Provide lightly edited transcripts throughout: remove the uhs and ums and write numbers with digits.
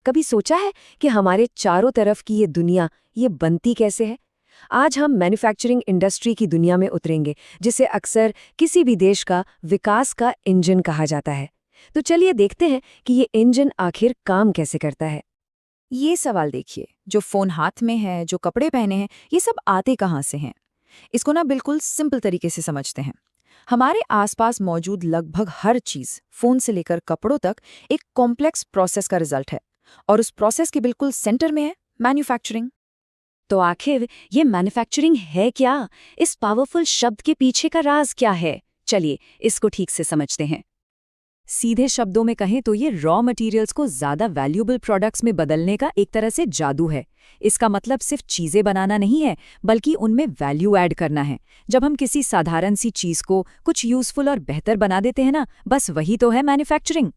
कभी सोचा है कि हमारे चारों तरफ की ये दुनिया ये बनती कैसे है? आज हम मैन्युफैक्चरिंग इंडस्ट्री की दुनिया में उतरेंगे, जिसे अक्सर किसी भी देश का विकास का इंजन कहा जाता है। तो चलिए देखते हैं कि ये इंजन आखिर काम कैसे करता है। ये सवाल देखिए, जो फोन हाथ में है, जो कपड़े पहने हैं, ये सब आते कहाँ से हैं? इसको ना बिल्कुल सिंपल तरीके से समझते हैं। हमारे आसपास मौजूद लगभग हर चीज, फोन से लेकर कपड़ों तक, एक कॉम्प्लेक्स प्रोसेस का रिजल्ट है। और उस प्रोसेस के बिल्कुल सेंटर में है मैन्युफैक्चरिंग। तो आखिर ये मैन्युफैक्चरिंग है क्या? इस पावरफुल शब्द के पीछे का राज क्या है? चलिए इसको ठीक से समझते हैं। सीधे शब्दों में कहें तो ये रॉ मटेरियल्स को ज़्यादा वैल्यूएबल प्रोडक्ट्स में बदलने का एक तरह से जादू है। इसका मतलब सिर्फ चीज़ें बनाना नहीं है, बल्कि उनमें वैल्यू ऐड करना है। जब हम किसी साधारण सी चीज़ को कुछ यूज़फुल और बेहतर बना देते हैं ना, बस वही तो है मैन्युफैक्चरिंग।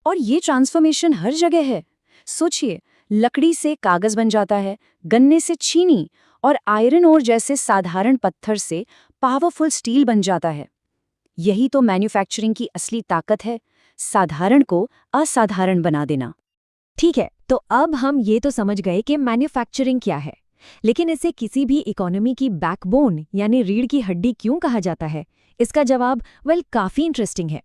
और ये ट्रांसफॉर्मेशन हर जगह है। सोचिए, लकड़ी से कागज बन जाता है, गन्ने से चीनी, और आयरन ओर जैसे साधारण पत्थर से पावरफुल स्टील बन जाता है। यही तो मैन्युफैक्चरिंग की असली ताकत है, साधारण को असाधारण बना देना। ठीक है, तो अब हम ये तो समझ गए कि मैन्युफैक्चरिंग क्या है, लेकिन इसे किसी भी इकोनॉमी की बैकबोन यानी रीढ़ की हड्डी क्यों कहा जाता है? इसका जवाब काफ़ी इंटरेस्टिंग है।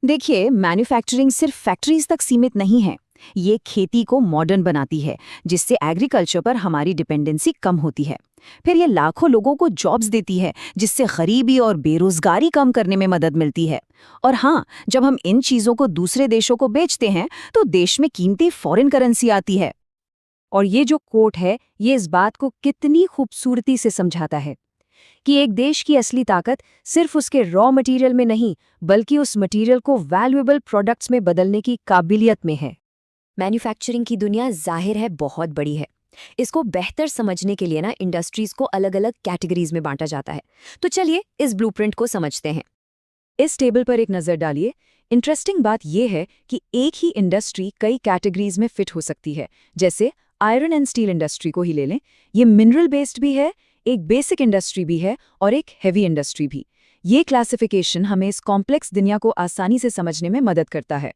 देखिए, मैन्युफैक्चरिंग सिर्फ फैक्ट्रीज तक सीमित नहीं है। ये खेती को मॉडर्न बनाती है, जिससे एग्रीकल्चर पर हमारी डिपेंडेंसी कम होती है। फिर ये लाखों लोगों को जॉब्स देती है, जिससे गरीबी और बेरोजगारी कम करने में मदद मिलती है। और हाँ, जब हम इन चीज़ों को दूसरे देशों को बेचते हैं, तो देश में कीमती फॉरेन करेंसी आती है। और ये जो कोट है, ये इस बात को कितनी खूबसूरती से समझाता है कि एक देश की असली ताकत सिर्फ उसके रॉ मटेरियल में नहीं, बल्कि उस मटेरियल को वैल्यूएबल प्रोडक्ट्स में बदलने की काबिलियत में है। मैन्युफैक्चरिंग की दुनिया जाहिर है बहुत बड़ी है। इसको बेहतर समझने के लिए ना इंडस्ट्रीज को अलग अलग कैटेगरीज में बांटा जाता है। तो चलिए इस ब्लूप्रिंट को समझते हैं। इस टेबल पर एक नज़र डालिए। इंटरेस्टिंग बात यह है कि एक ही इंडस्ट्री कई कैटेगरीज में फिट हो सकती है। जैसे आयरन एंड स्टील इंडस्ट्री को ही ले लें। ये मिनरल बेस्ड भी है, एक बेसिक इंडस्ट्री भी है और एक हैवी इंडस्ट्री भी। ये क्लासिफिकेशन हमें इस कॉम्प्लेक्स दुनिया को आसानी से समझने में मदद करता है।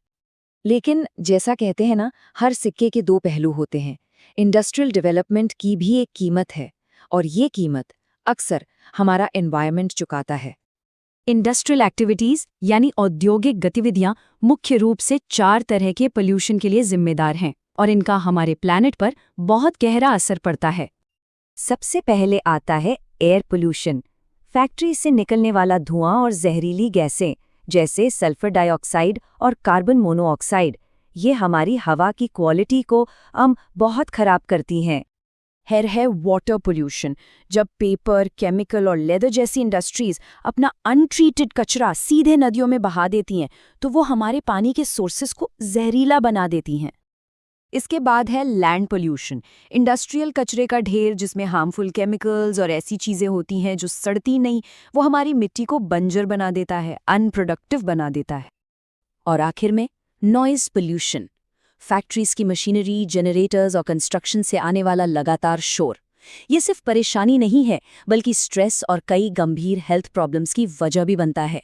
लेकिन जैसा कहते हैं ना, हर सिक्के के दो पहलू होते हैं। इंडस्ट्रियल डेवलपमेंट की भी एक कीमत है, और ये कीमत अक्सर हमारा एनवायरनमेंट चुकाता है। इंडस्ट्रियल एक्टिविटीज यानी औद्योगिक गतिविधियां मुख्य रूप से 4 तरह के पोल्यूशन के लिए जिम्मेदार हैं, और इनका हमारे प्लैनेट पर बहुत गहरा असर पड़ता है। सबसे पहले आता है एयर पोल्यूशन। फैक्ट्री से निकलने वाला धुआं और जहरीली गैसें जैसे सल्फर डाइऑक्साइड और कार्बन मोनोऑक्साइड, ये हमारी हवा की क्वालिटी को बहुत खराब करती हैं। फिर है वाटर पोल्यूशन। जब पेपर, केमिकल और लेदर जैसी इंडस्ट्रीज अपना अनट्रीटेड कचरा सीधे नदियों में बहा देती हैं, तो वो हमारे पानी के सोर्सेस को जहरीला बना देती हैं। इसके बाद है लैंड पोल्यूशन। इंडस्ट्रियल कचरे का ढेर, जिसमें हार्मफुल केमिकल्स और ऐसी चीज़ें होती हैं जो सड़ती नहीं, वो हमारी मिट्टी को बंजर बना देता है, अनप्रोडक्टिव बना देता है। और आखिर में नॉइज़ पोल्यूशन। फैक्ट्रीज की मशीनरी, जनरेटर्स और कंस्ट्रक्शन से आने वाला लगातार शोर, ये सिर्फ परेशानी नहीं है, बल्कि स्ट्रेस और कई गंभीर हेल्थ प्रॉब्लम्स की वजह भी बनता है।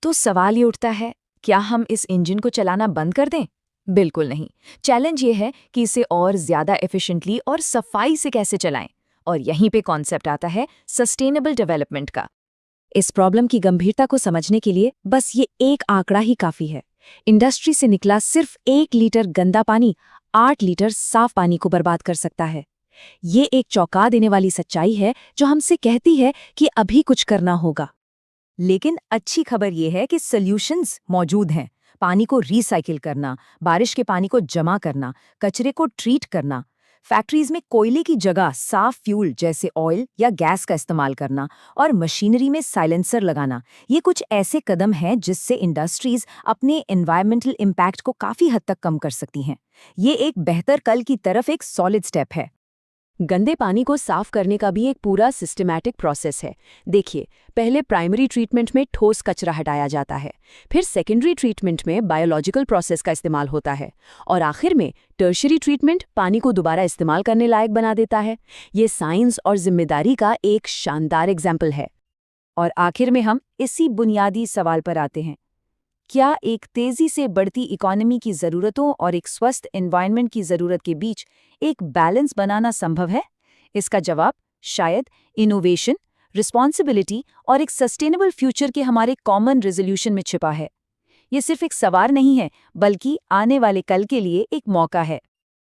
तो सवाल ये उठता है, क्या हम इस इंजन को चलाना बंद कर दें? बिल्कुल नहीं। चैलेंज ये है कि इसे और ज़्यादा एफिशिएंटली और सफाई से कैसे चलाएं। और यहीं पे कॉन्सेप्ट आता है सस्टेनेबल डेवलपमेंट का। इस प्रॉब्लम की गंभीरता को समझने के लिए बस ये एक आंकड़ा ही काफ़ी है। इंडस्ट्री से निकला सिर्फ 1 लीटर गंदा पानी 8 लीटर साफ पानी को बर्बाद कर सकता है। ये एक चौंका देने वाली सच्चाई है, जो हमसे कहती है कि अभी कुछ करना होगा। लेकिन अच्छी खबर ये है कि सॉल्यूशंस मौजूद हैं। पानी को रिसाइकिल करना, बारिश के पानी को जमा करना, कचरे को ट्रीट करना, फैक्ट्रीज में कोयले की जगह साफ फ्यूल जैसे ऑयल या गैस का इस्तेमाल करना, और मशीनरी में साइलेंसर लगाना, ये कुछ ऐसे कदम हैं जिससे इंडस्ट्रीज अपने एनवायरमेंटल इम्पैक्ट को काफ़ी हद तक कम कर सकती हैं। ये एक बेहतर कल की तरफ एक सॉलिड स्टेप है। गंदे पानी को साफ करने का भी एक पूरा सिस्टमैटिक प्रोसेस है। देखिए, पहले प्राइमरी ट्रीटमेंट में ठोस कचरा हटाया जाता है, फिर सेकेंडरी ट्रीटमेंट में बायोलॉजिकल प्रोसेस का इस्तेमाल होता है, और आखिर में टर्शियरी ट्रीटमेंट पानी को दोबारा इस्तेमाल करने लायक बना देता है। ये साइंस और जिम्मेदारी का एक शानदार एग्जाम्पल है। और आखिर में हम इसी बुनियादी सवाल पर आते हैं, क्या एक तेजी से बढ़ती इकोनॉमी की ज़रूरतों और एक स्वस्थ एनवायरनमेंट की ज़रूरत के बीच एक बैलेंस बनाना संभव है? इसका जवाब शायद इनोवेशन, रिस्पॉन्सिबिलिटी और एक सस्टेनेबल फ्यूचर के हमारे कॉमन रेजोल्यूशन में छिपा है। ये सिर्फ एक सवाल नहीं है, बल्कि आने वाले कल के लिए एक मौका है।